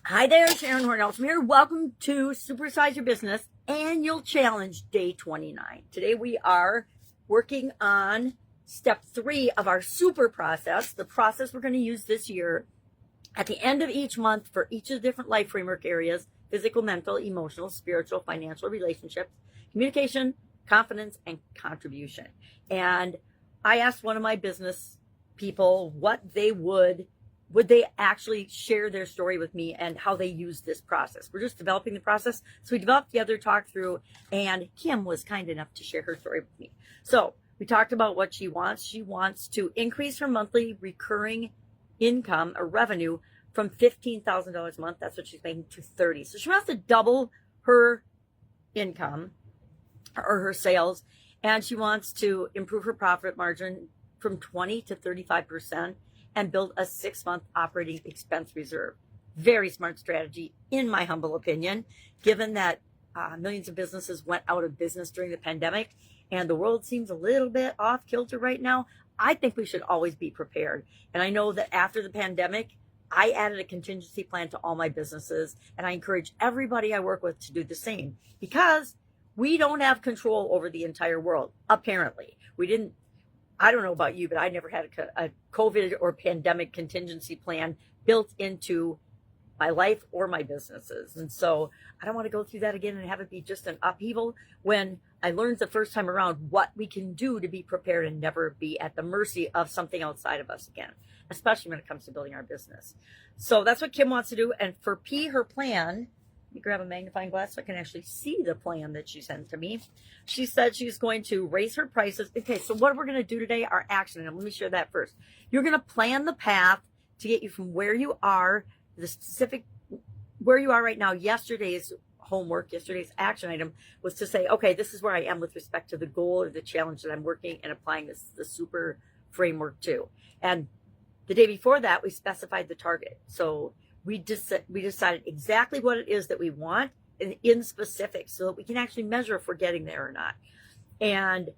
Hi there, Sharon Horne-Ellstrom here. Welcome to Supersize Your Business Annual Challenge Day 29. Today we are working on step 3 of our super process, the process we're going to use this year at the end of each month for each of the different life framework areas: physical, mental, emotional, spiritual, financial, relationships, communication, confidence, and contribution. And I asked one of my business people what they would they actually share their story with me and how they use this process. We're just developing the process. So we developed the other talk through, and Kim was kind enough to share her story with me. So we talked about what she wants. She wants to increase her monthly recurring income or revenue from $15,000 a month, that's what she's making, to 30. So she wants to double her income or her sales, and she wants to improve her profit margin from 20 to 35%. And build a 6-month operating expense reserve. Very smart strategy, in my humble opinion, given that millions of businesses went out of business during the pandemic and the world seems a little bit off kilter right now. I think we should always be prepared. And I know that after the pandemic, I added a contingency plan to all my businesses, and I encourage everybody I work with to do the same, because we don't have control over the entire world. Apparently, I don't know about you, but I never had a COVID or pandemic contingency plan built into my life or my businesses. And so I don't want to go through that again and have it be just an upheaval when I learned the first time around what we can do to be prepared and never be at the mercy of something outside of us again, especially when it comes to building our business. So that's what Kim wants to do. And for P, her plan, let me grab a magnifying glass so I can actually see the plan that she sent to me. She said she's going to raise her prices. Okay, so what we're going to do today, our action item. Let me share that first. You're going to plan the path to get you from where you are, the specific where you are right now. Yesterday's homework, yesterday's action item was to say, okay, this is where I am with respect to the goal or the challenge that I'm working and applying the super framework to. And the day before that, we specified the target. So we decided exactly what it is that we want in specifics so that we can actually measure if we're getting there or not. And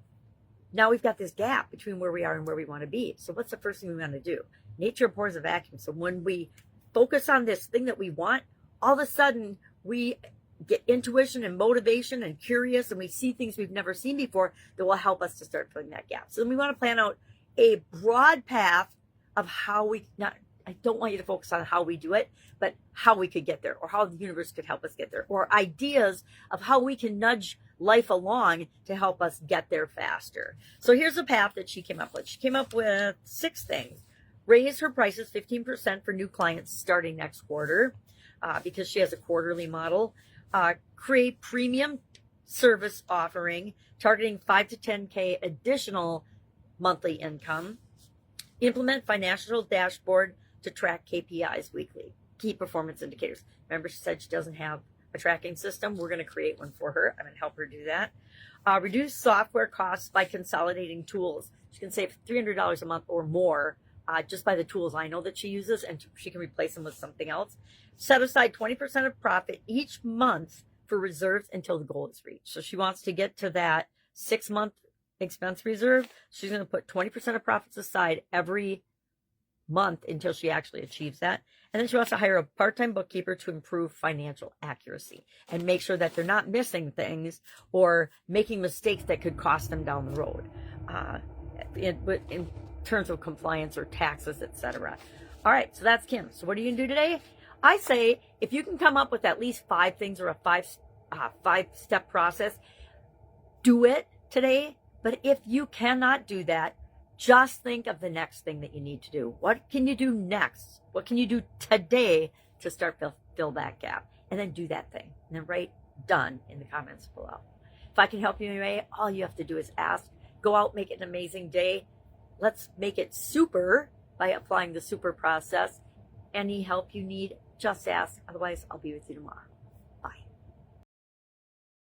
now we've got this gap between where we are and where we want to be. So what's the first thing we want to do? Nature abhors a vacuum. So when we focus on this thing that we want, all of a sudden we get intuition and motivation and curious, and we see things we've never seen before that will help us to start filling that gap. So then we want to plan out a broad path of how I don't want you to focus on how we do it, but how we could get there, or how the universe could help us get there, or ideas of how we can nudge life along to help us get there faster. So here's a path that she came up with. She came up with 6 things. Raise her prices 15% for new clients starting next quarter, because she has a quarterly model. Create premium service offering targeting 5 to 10K additional monthly income. Implement financial dashboard to track KPIs weekly, key performance indicators. Remember, she said she doesn't have a tracking system. We're going to create one for her. I'm going to help her do that. Reduce software costs by consolidating tools. She can save $300 a month or more just by the tools I know that she uses, and she can replace them with something else. Set aside 20% of profit each month for reserves until the goal is reached. So she wants to get to that 6-month expense reserve. She's going to put 20% of profits aside every month until she actually achieves that. And then she wants to hire a part-time bookkeeper to improve financial accuracy and make sure that they're not missing things or making mistakes that could cost them down the road in terms of compliance or taxes, etc. All right, so that's Kim. So what are you going to do today? I say if you can come up with at least 5 things or a 5-step process, do it today. But if you cannot do that, just think of the next thing that you need to do. What can you do next? What can you do today to start fill that gap? And then do that thing. And then write done in the comments below. If I can help you in any way, all you have to do is ask. Go out, make it an amazing day. Let's make it super by applying the super process. Any help you need, just ask. Otherwise, I'll be with you tomorrow.